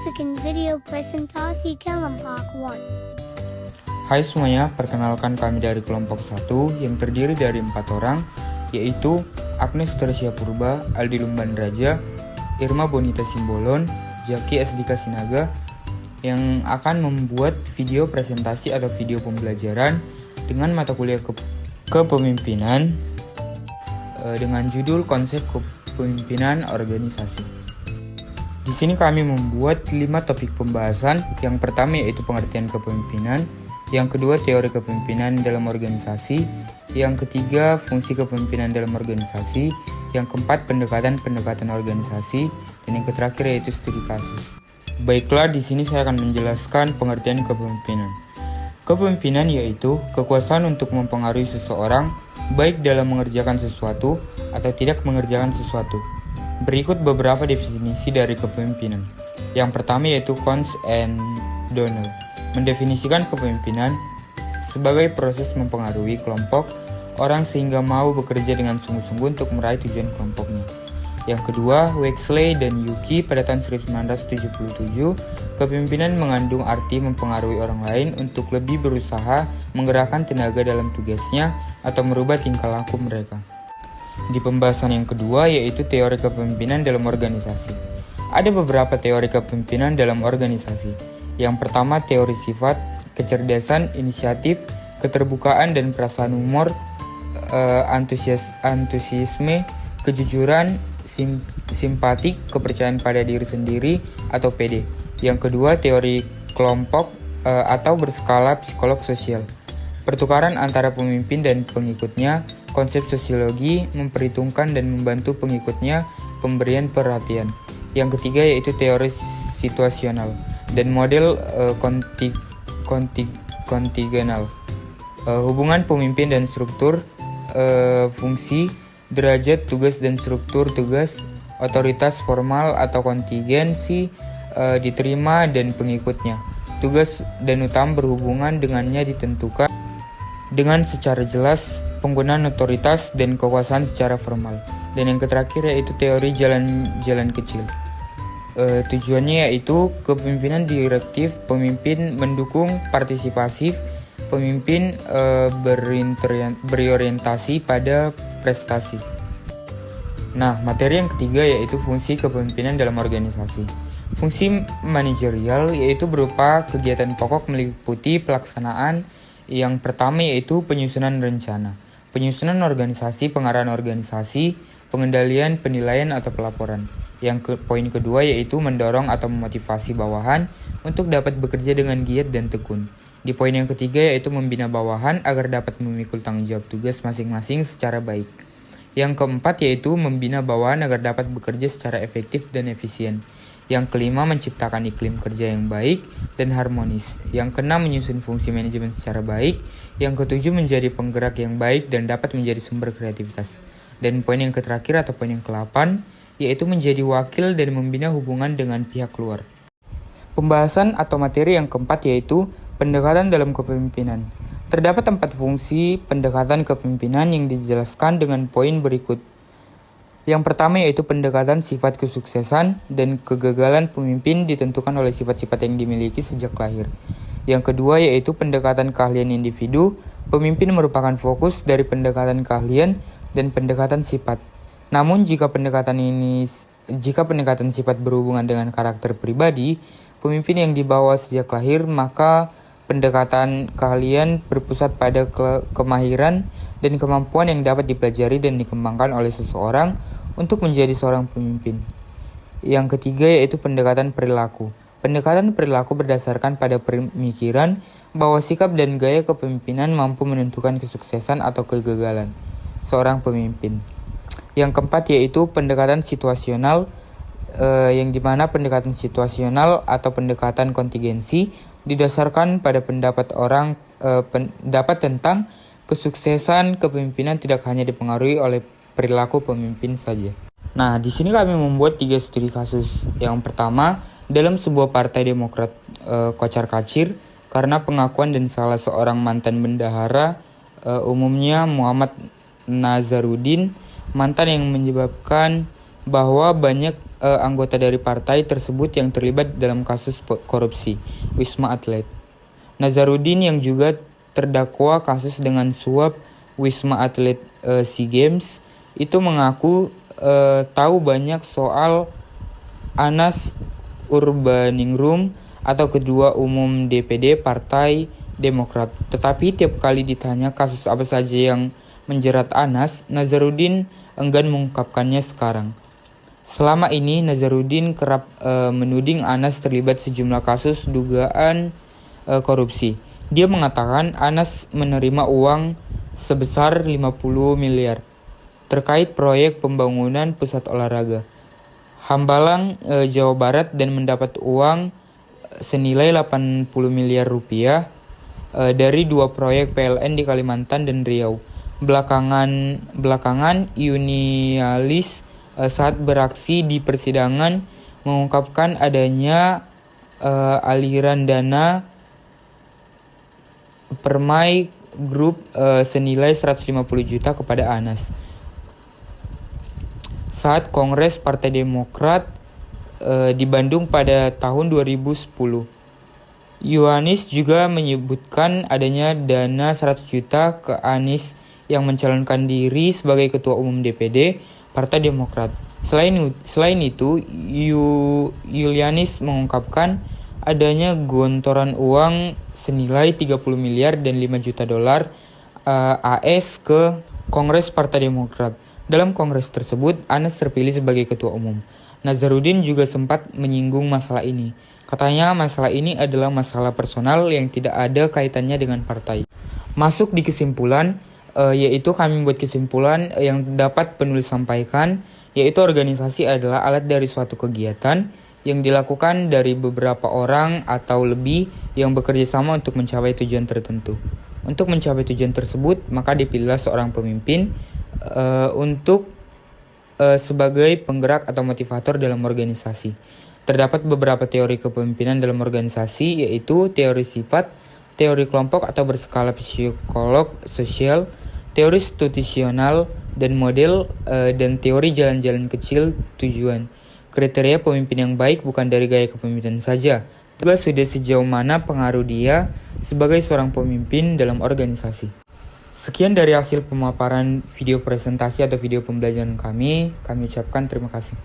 menyaksikan video presentasi kelompok 1. Hai semuanya, perkenalkan kami dari kelompok 1 yang terdiri dari 4 orang, yaitu Agnes Tersia Purba, Aldi Lumban Raja, Irma Bonita Simbolon, Jaki Asdika Sinaga, yang akan membuat video presentasi atau video pembelajaran dengan mata kuliah kepemimpinan dengan judul konsep kepemimpinan organisasi. Di sini kami membuat 5 topik pembahasan. Yang pertama yaitu pengertian kepemimpinan, yang kedua teori kepemimpinan dalam organisasi, yang ketiga fungsi kepemimpinan dalam organisasi, yang keempat pendekatan organisasi, dan yang terakhir yaitu studi kasus. Baiklah, di sini saya akan menjelaskan pengertian kepemimpinan. Kepemimpinan yaitu kekuasaan untuk mempengaruhi seseorang baik dalam mengerjakan sesuatu atau tidak mengerjakan sesuatu. Berikut beberapa definisi dari kepemimpinan. Yang pertama yaitu Cons and Donnell mendefinisikan kepemimpinan sebagai proses mempengaruhi kelompok orang sehingga mau bekerja dengan sungguh-sungguh untuk meraih tujuan kelompoknya. Yang kedua, Wexley dan Yuki pada tahun 1977, kepemimpinan mengandung arti mempengaruhi orang lain untuk lebih berusaha menggerakkan tenaga dalam tugasnya atau merubah tingkah laku mereka. Di pembahasan yang kedua yaitu teori kepemimpinan dalam organisasi. Ada beberapa teori kepemimpinan dalam organisasi. Yang pertama teori sifat, kecerdasan, inisiatif, keterbukaan dan perasaan humor, antusiasme, kejujuran, simpatik, kepercayaan pada diri sendiri atau PD. Yang kedua teori kelompok atau berskala psikolog sosial. Pertukaran antara pemimpin dan pengikutnya, konsep sosiologi memperhitungkan dan membantu pengikutnya pemberian perhatian. Yang ketiga yaitu teori situasional dan model kontingenal. Hubungan pemimpin dan struktur, fungsi, derajat, tugas dan struktur tugas, otoritas formal atau kontingensi diterima dan pengikutnya. Tugas dan utama berhubungan dengannya ditentukan dengan secara jelas, penggunaan otoritas dan kekuasaan secara formal. Dan yang terakhir yaitu teori jalan kecil. Tujuannya yaitu kepemimpinan direktif, pemimpin mendukung partisipasif, pemimpin berorientasi pada prestasi. Nah, materi yang ketiga yaitu fungsi kepemimpinan dalam organisasi. Fungsi manajerial yaitu berupa kegiatan pokok meliputi pelaksanaan. Yang pertama yaitu penyusunan rencana, penyusunan organisasi, pengarahan organisasi, pengendalian, penilaian atau pelaporan. Poin kedua yaitu mendorong atau memotivasi bawahan untuk dapat bekerja dengan giat dan tekun. Di poin yang ketiga yaitu membina bawahan agar dapat memikul tanggung jawab tugas masing-masing secara baik. Yang keempat yaitu membina bawahan agar dapat bekerja secara efektif dan efisien. Yang kelima, menciptakan iklim kerja yang baik dan harmonis. Yang keenam, menyusun fungsi manajemen secara baik. Yang ketujuh, menjadi penggerak yang baik dan dapat menjadi sumber kreativitas. Dan poin yang terakhir atau poin yang ke-8, yaitu menjadi wakil dan membina hubungan dengan pihak luar. Pembahasan atau materi yang keempat yaitu pendekatan dalam kepemimpinan. Terdapat 4 fungsi pendekatan kepemimpinan yang dijelaskan dengan poin berikut. Yang pertama yaitu pendekatan sifat kesuksesan dan kegagalan pemimpin ditentukan oleh sifat-sifat yang dimiliki sejak lahir. Yang kedua yaitu pendekatan keahlian individu. Pemimpin merupakan fokus dari pendekatan keahlian dan pendekatan sifat. Namun jika pendekatan sifat berhubungan dengan karakter pribadi, pemimpin yang dibawa sejak lahir, maka pendekatan keahlian berpusat pada kemahiran dan kemampuan yang dapat dipelajari dan dikembangkan oleh seseorang untuk menjadi seorang pemimpin. Yang ketiga yaitu pendekatan perilaku. Pendekatan perilaku berdasarkan pada pemikiran bahwa sikap dan gaya kepemimpinan mampu menentukan kesuksesan atau kegagalan seorang pemimpin. Yang keempat yaitu pendekatan situasional, yang dimana pendekatan situasional atau pendekatan kontingensi didasarkan pada pendapat tentang kesuksesan kepemimpinan tidak hanya dipengaruhi oleh perilaku pemimpin saja. Nah, di sini kami membuat 3 studi kasus. Yang pertama, dalam sebuah partai Demokrat kocar-kacir karena pengakuan dan salah seorang mantan bendahara, umumnya Muhammad Nazarudin, mantan yang menyebabkan bahwa banyak anggota dari partai tersebut yang terlibat dalam kasus korupsi Wisma Atlet. Nazarudin yang juga terdakwa kasus dengan suap Wisma Atlet SEA Games itu mengaku tahu banyak soal Anas Urbaningrum atau Ketua Umum DPD Partai Demokrat. Tetapi tiap kali ditanya kasus apa saja yang menjerat Anas, Nazarudin enggan mengungkapkannya sekarang. Selama ini Nazarudin kerap menuding Anas terlibat sejumlah kasus dugaan korupsi. Dia mengatakan Anas menerima uang sebesar 50 miliar terkait proyek pembangunan pusat olahraga Hambalang, Jawa Barat dan mendapat uang senilai 80 miliar rupiah dari 2 proyek PLN di Kalimantan dan Riau. Belakangan Yunialis saat beraksi di persidangan mengungkapkan adanya aliran dana Permai Group senilai 150 juta kepada Anas. Saat Kongres Partai Demokrat di Bandung pada tahun 2010. Yohanis juga menyebutkan adanya dana 100 juta ke Anies yang mencalonkan diri sebagai Ketua Umum DPD Partai Demokrat. Selain itu, Yulianis mengungkapkan adanya gelontoran uang senilai 30 miliar dan 5 juta dolar AS ke Kongres Partai Demokrat. Dalam kongres tersebut, Anas terpilih sebagai Ketua Umum. Nazarudin juga sempat menyinggung masalah ini. Katanya masalah ini adalah masalah personal yang tidak ada kaitannya dengan partai. Masuk di kesimpulan, yaitu kami buat kesimpulan yang dapat penulis sampaikan, yaitu organisasi adalah alat dari suatu kegiatan yang dilakukan dari beberapa orang atau lebih yang bekerja sama untuk mencapai tujuan tertentu. Untuk mencapai tujuan tersebut, maka dipilihlah seorang pemimpin sebagai penggerak atau motivator dalam organisasi. Terdapat beberapa teori kepemimpinan dalam organisasi, yaitu teori sifat, teori kelompok atau berskala psikolog sosial, teori institusional dan model, dan teori jalan-jalan kecil tujuan. Kriteria pemimpin yang baik bukan dari gaya kepemimpinan saja, juga sudah sejauh mana pengaruh dia sebagai seorang pemimpin dalam organisasi. Sekian dari hasil pemaparan video presentasi atau video pembelajaran kami ucapkan terima kasih.